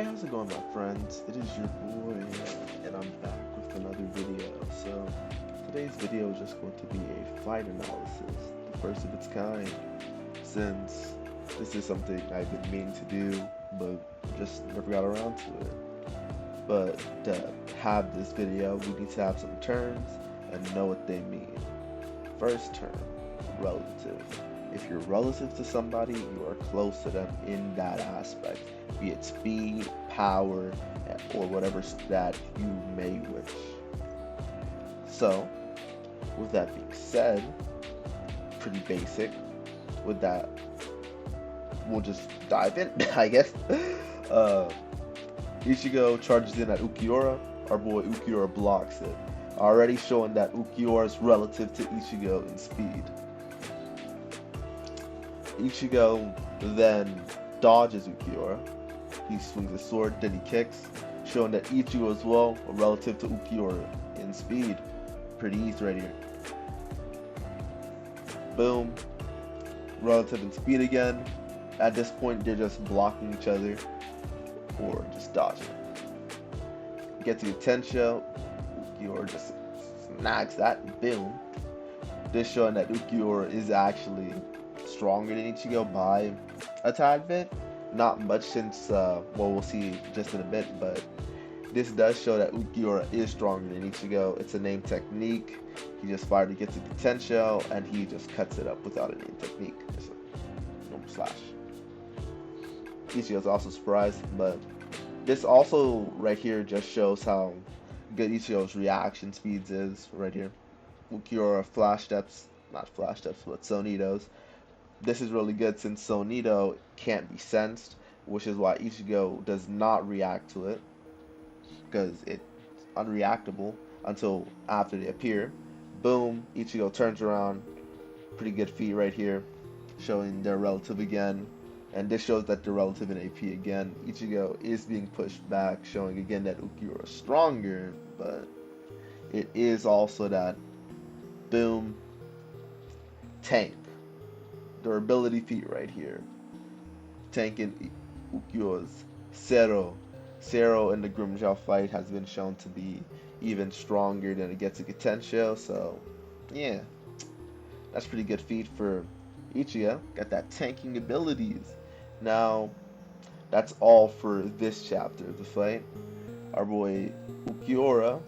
How's it going, my friends? It is your boy, and I'm back with another video. So, today's video is just going to be a fight analysis, the first of its kind, since this is something I've been meaning to do, but just never got around to it. But to have this video, we need to have some terms and know what they mean. First term, relative. If you're relative to somebody, you are close to them in that aspect, be it speed, power, or whatever stat you may wish. So, with that being said, pretty basic. With that, we'll just dive in, I guess. Ichigo charges in at Ulquiorra. Our boy Ulquiorra blocks it, already showing that Ulquiorra is relative to Ichigo in speed. Ichigo then dodges Ulquiorra. He swings a sword, then he kicks, showing that Ichigo as well are relative to Ulquiorra in speed. Pretty easy right here. Boom. Relative in speed again. At this point, they're just blocking each other or just dodging. Get to Tensho. Ulquiorra just snags that. Boom. This showing that Ulquiorra is actually stronger than Ichigo by a tad bit. Not much since, we'll see just in a bit, but this does show that Ulquiorra is stronger than Ichigo. It's a name technique. He just fired to get to the Tensho, and he just cuts it up without a name technique. Just a normal slash. Ichigo's also surprised, but this also right here just shows how good Ichigo's reaction speeds is right here. Ulquiorra flash steps, not flash steps, but Sonitos. This is really good since Sonito can't be sensed, which is why Ichigo does not react to it, because it's unreactable until after they appear. Boom, Ichigo turns around. Pretty good feat right here, showing their relative again. And this shows that they're relative in AP again. Ichigo is being pushed back, showing again that Ulquiorra is stronger, but it is also that boom, tank. Durability feat right here. Tanking Ulquiorra's Zero. Zero in the Grimmjow fight has been shown to be even stronger than it gets to Tensho, so yeah. That's pretty good feat for Ichigo. Got that tanking abilities. Now, that's all for this chapter of the fight. Our boy Ulquiorra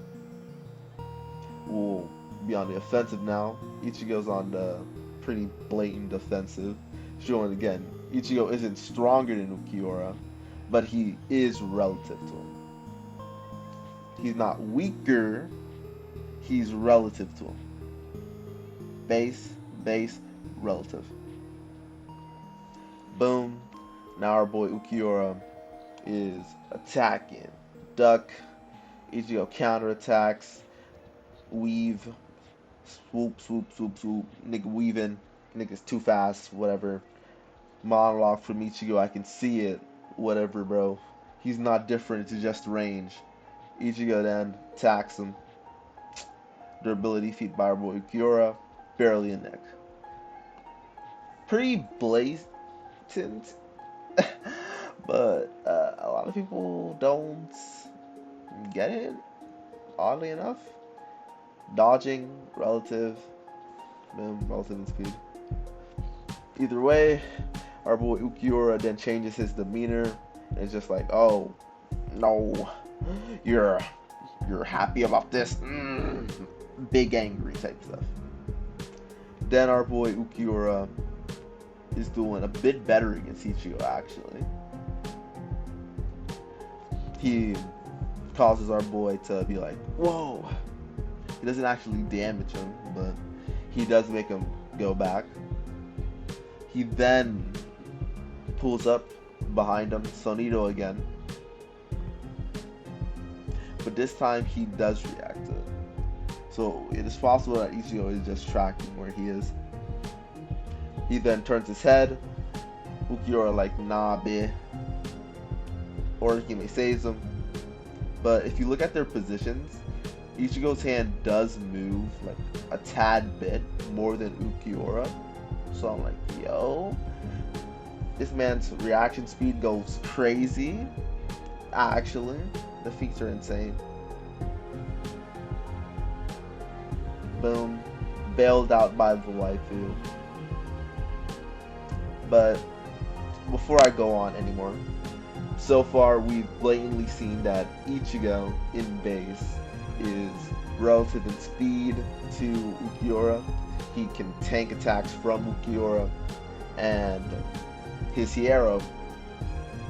will be on the offensive now. Ichigo's on the pretty blatant defensive, showing again Ichigo isn't stronger than Ulquiorra, but he is relative to him. He's not weaker, he's relative to him. Base, relative. Boom. Now our boy Ulquiorra is attacking. Duck. Ichigo counterattacks. Weave. Swoop. Nigga weaving. Nigga's too fast. Whatever. Monologue from Ichigo. I can see it. Whatever, bro. He's not different. It's just range. Ichigo then attacks him. Durability feat by our boy Ulquiorra. Barely a neck. Pretty blatant. But a lot of people don't get it, oddly enough. Dodging, relative in speed. Either way, our boy Ulquiorra then changes his demeanor, and it's just like, oh, no, you're happy about this, big angry type stuff. Then our boy Ulquiorra is doing a bit better against Ichigo, actually. He causes our boy to be like, whoa. He doesn't actually damage him, but he does make him go back. He then pulls up behind him, Sonito again. But this time he does react to it. So it is possible that Ichigo is just tracking where he is. He then turns his head. Ulquiorra like, nah, bitch. Or he may saves him. But if you look at their positions, Ichigo's hand does move like a tad bit more than Ulquiorra. So I'm like, yo, this man's reaction speed goes crazy. Actually, the feats are insane. Boom. Bailed out by the waifu. But before I go on anymore, so far we've blatantly seen that Ichigo in base is relative in speed to Ulquiorra. He can tank attacks from Ulquiorra, and his hero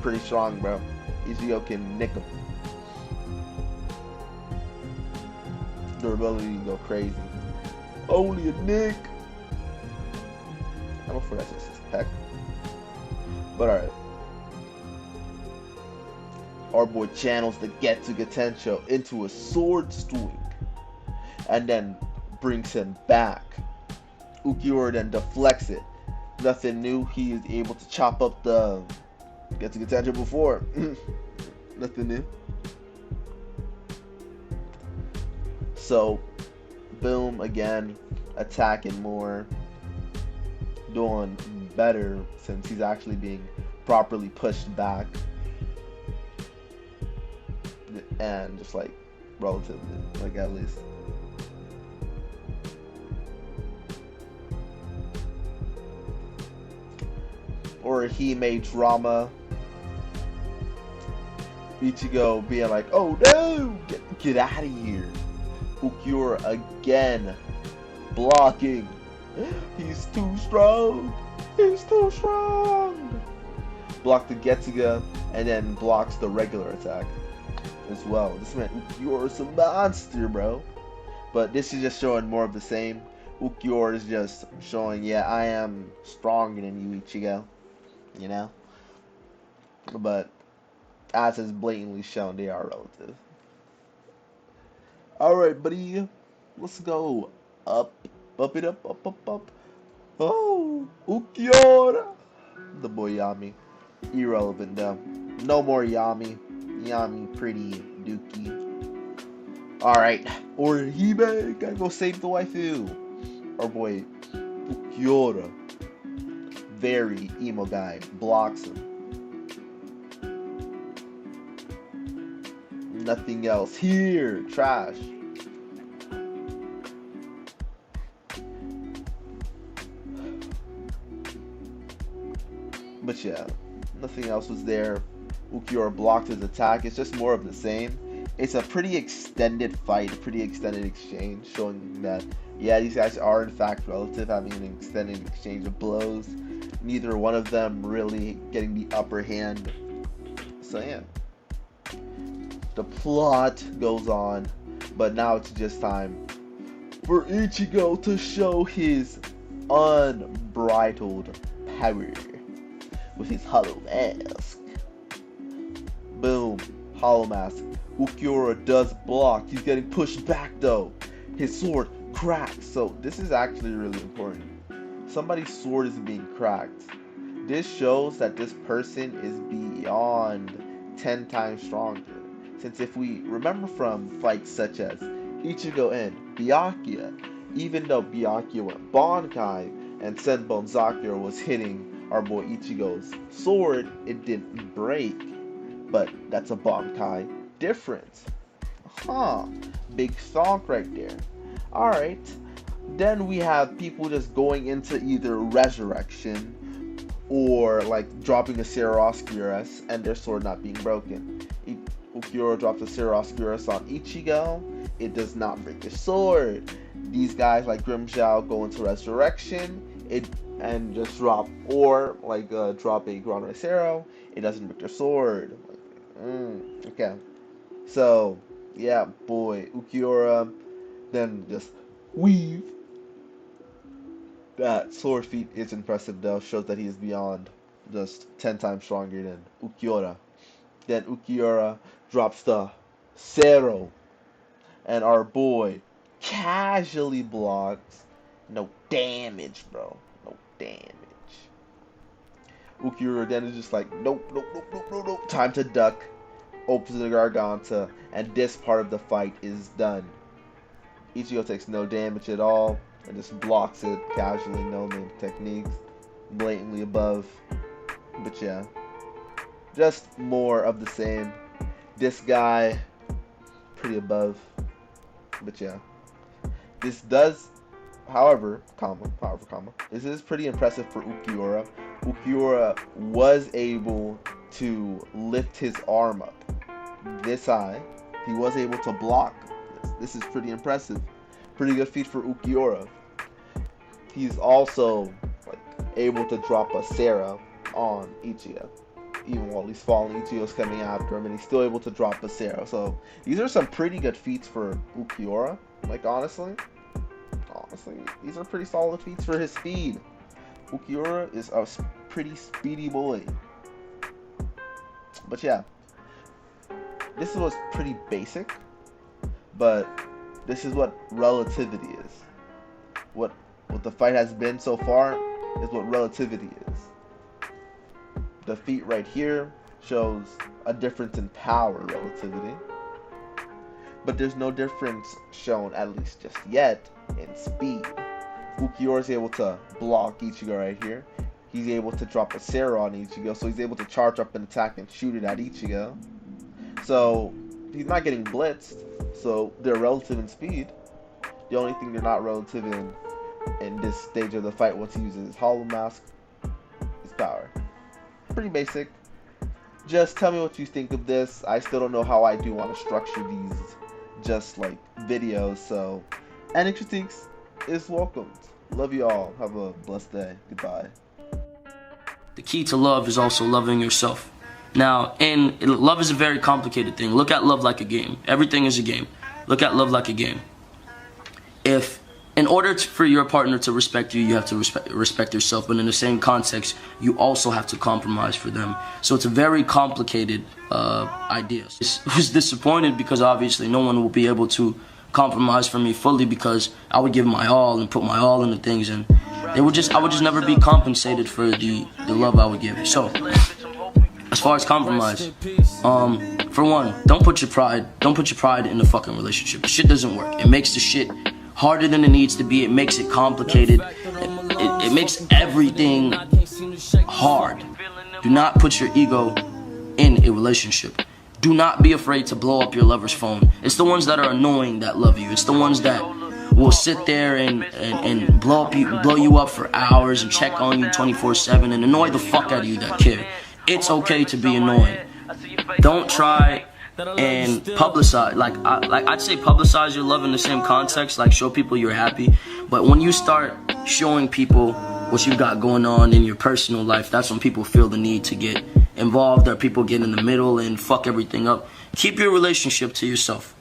pretty strong, bro. Ichigo can nick him. Durability go crazy. Only a nick. I'm afraid that's just his peck. But alright. Our boy channels the Getsu Getensho into a sword swing and then brings him back. Ulquiorra then deflects it. Nothing new. He is able to chop up the Getsu Getensho before. Nothing new. So, boom, again, attacking more, doing better since he's actually being properly pushed back, and just like relatively, like at least. Or he made drama. Ichigo being like, "Oh no, get out of here." Ulquiorra again blocking. He's too strong. He's too strong. Block the Getsuga and then blocks the regular attack as well. This man Ulquiorra's a monster, bro. But this is just showing more of the same. Ulquiorra is just showing, yeah, I am stronger than you, Ichigo. You know? But as is blatantly shown, they are relative. Alright, buddy. Let's go. Up. Up it up, up, up, up. Oh, Ulquiorra. The boy Yami. Irrelevant though. No more Yami. Yami pretty dookie. Alright. Oribe. Gotta go save the waifu. Our boy Ulquiorra. Very emo guy. Blocks him. Nothing else here. Trash. But yeah, nothing else was there. Ulquiorra blocked his attack. It's just more of the same. It's a pretty extended fight, a pretty extended exchange, showing that, yeah, these guys are in fact relative, having an extended exchange of blows. Neither one of them really getting the upper hand. So yeah. The plot goes on, but now it's just time for Ichigo to show his unbridled power with his hollow mask. Boom, hollow mask. Ulquiorra does block. He's getting pushed back though. His sword cracks. So this is actually really important. Somebody's sword is being cracked. This shows that this person is beyond 10 times stronger. Since if we remember from fights such as Ichigo and Byakuya, even though Byakuya went Bankai and Senbon Zakura was hitting our boy Ichigo's sword, it didn't break. But that's a Bankai difference. Big thonk right there. Alright. Then we have people just going into either resurrection or like dropping a Siroscurus and their sword not being broken. Ulquiorra drops a Siroscurus on Ichigo. It does not break the sword. These guys like Grimshaw go into resurrection and just drop, or like drop a Gran Recero. It doesn't break their sword. Okay. So yeah, boy, Ulquiorra then just weave. That sword feat is impressive though, shows that he is beyond just 10 times stronger than Ulquiorra. Then Ulquiorra drops the Zero, and our boy casually blocks. No damage, bro. No damage. Ulquiorra then is just like, nope, nope, nope, nope, nope, nope. Time to duck. Opens the Garganta, and this part of the fight is done. Ichigo takes no damage at all and just blocks it casually, no main techniques, blatantly above. But yeah, just more of the same. This guy, pretty above. But yeah. This does, however, this is pretty impressive for Ulquiorra. Ulquiorra was able to lift his arm up this high. He was able to block. This is pretty impressive. Pretty good feat for Ulquiorra. He's also like able to drop a Sarah on Ichigo. Even while he's falling, Ichigo's coming after him, and he's still able to drop a Sarah. So these are some pretty good feats for Ulquiorra. Like honestly, these are pretty solid feats for his speed. Ulquiorra is a pretty speedy boy. But yeah, this was pretty basic, but this is what relativity is. What the fight has been so far is what relativity is. The feat right here shows a difference in power relativity, but there's no difference shown, at least just yet, in speed. Ulquiorra is able to block Ichigo right here. He's able to drop a Sarah on Ichigo, so he's able to charge up and attack and shoot it at Ichigo. So he's not getting blitzed, so they're relative in speed. The only thing they're not relative in this stage of the fight once he uses his Hollow Mask is power. Pretty basic. Just tell me what you think of this. I still don't know how I do want to structure these just like videos, so any critiques is welcomed. Love you all. Have a blessed day. Goodbye. The key to love is also loving yourself. Now, and love is a very complicated thing. Look at love like a game. Everything is a game. Look at love like a game. In order for your partner to respect you, you have to respect yourself. But in the same context, you also have to compromise for them. So it's a very complicated idea. I was disappointed because obviously no one will be able to compromise for me fully because I would give my all and put my all into things, and I would just never be compensated for the love I would give. So as far as compromise, for one, don't put your pride in the fucking relationship. The shit doesn't work. It makes the shit harder than it needs to be. It makes it complicated. It makes everything hard. Do not put your ego in a relationship. Do not be afraid to blow up your lover's phone. It's the ones that are annoying that love you. It's the ones that will sit there and blow you up for hours and check on you 24/7 and annoy the fuck out of you that care. It's okay to be annoying. Don't try and publicize, I'd say publicize your love in the same context, like show people you're happy. But when you start showing people what you got going on in your personal life, that's when people feel the need to get involved, or people get in the middle and fuck everything up. Keep your relationship to yourself.